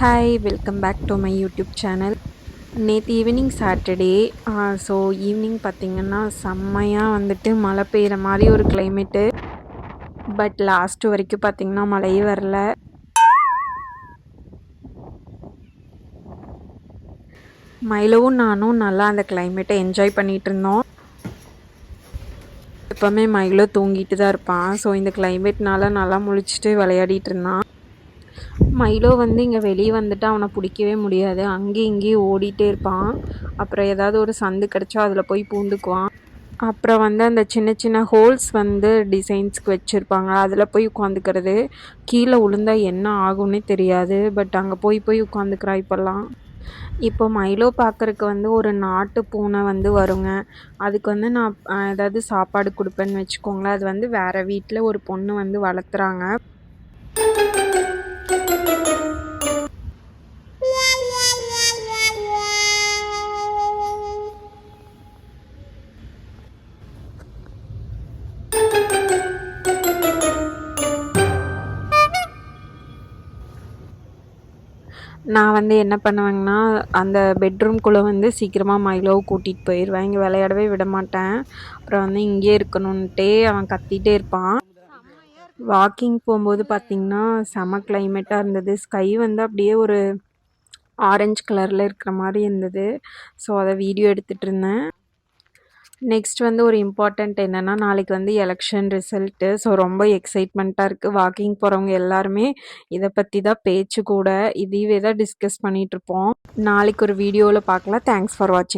Hi welcome back to my YouTube channel. நேற்று evening Saturday. So evening பார்த்திங்கன்னா செம்மையாக வந்துட்டு மழை பெய்கிற மாதிரி ஒரு கிளைமேட்டு. பட் லாஸ்ட்டு வரைக்கும் பார்த்திங்கன்னா மழையே வரல. மைலோவும் நானும் நல்லா அந்த கிளைமேட்டை என்ஜாய் பண்ணிகிட்டு இருந்தோம். எப்போவுமே மைலோ தூங்கிட்டு தான் இருப்பான். ஸோ இந்த கிளைமேட்னால நல்லா முழிச்சிட்டு விளையாடிட்டு இருந்தான். மைலோ வந்து இங்கே வெளியே வந்துட்டு அவனை பிடிக்கவே முடியாது. அங்கேயும் இங்கேயும் ஓடிட்டே இருப்பான். அப்புறம் ஏதாவது ஒரு சந்து கிடச்சா அதில் போய் பூந்துக்குவான். அப்புறம் வந்து அந்த சின்ன சின்ன ஹோல்ஸ் வந்து டிசைன்ஸ்க்கு வச்சுருப்பாங்க, அதில் போய் உட்காந்துக்கிறது. கீழே விழுந்தா என்ன ஆகும்னே தெரியாது. பட் அங்கே போய் போய் உட்காந்துக்கிறான் இப்போல்லாம். இப்போ மைலோ பார்க்குறக்கு வந்து ஒரு நாட்டு பூனை வந்து வருங்க. அதுக்கு வந்து நான் ஏதாவது சாப்பாடு கொடுப்பேன்னு வச்சுக்கோங்களேன். அது வந்து வேறு வீட்டில் ஒரு பொண்ணு வந்து வளர்த்துறாங்க. நான் வந்து என்ன பண்ணுவேங்கன்னா, அந்த பெட்ரூம்குள்ளே வந்து சீக்கிரமாக மைலோவை கூட்டிகிட்டு போயிடுவேன். இங்கே விளையாடவே விட மாட்டேன். அப்புறம் வந்து இங்கேயே இருக்கணுன்ட்டே அவன் கத்திகிட்டே இருப்பான். வாக்கிங் போகும்போது பார்த்திங்கன்னா செம கிளைமேட்டாக இருந்தது. ஸ்கை வந்து அப்படியே ஒரு ஆரஞ்சு கலரில் இருக்கிற மாதிரி இருந்தது. ஸோ அதை வீடியோ எடுத்துகிட்டு இருந்தேன். நெக்ஸ்ட் வந்து ஒரு இம்பார்ட்டண்ட் என்னென்னா, நாளைக்கு வந்து எலெக்ஷன் ரிசல்ட்டு. ஸோ ரொம்ப எக்ஸைட்மெண்ட்டாக இருக்குது. வாக்கிங் போகிறவங்க எல்லாருமே இதை பற்றி தான் பேச்சு கூட. இதுவே தான் டிஸ்கஸ் பண்ணிகிட்ருப்போம். நாளைக்கு ஒரு வீடியோவில் பார்க்கலாம். தேங்க்ஸ் ஃபார் வாட்சிங்.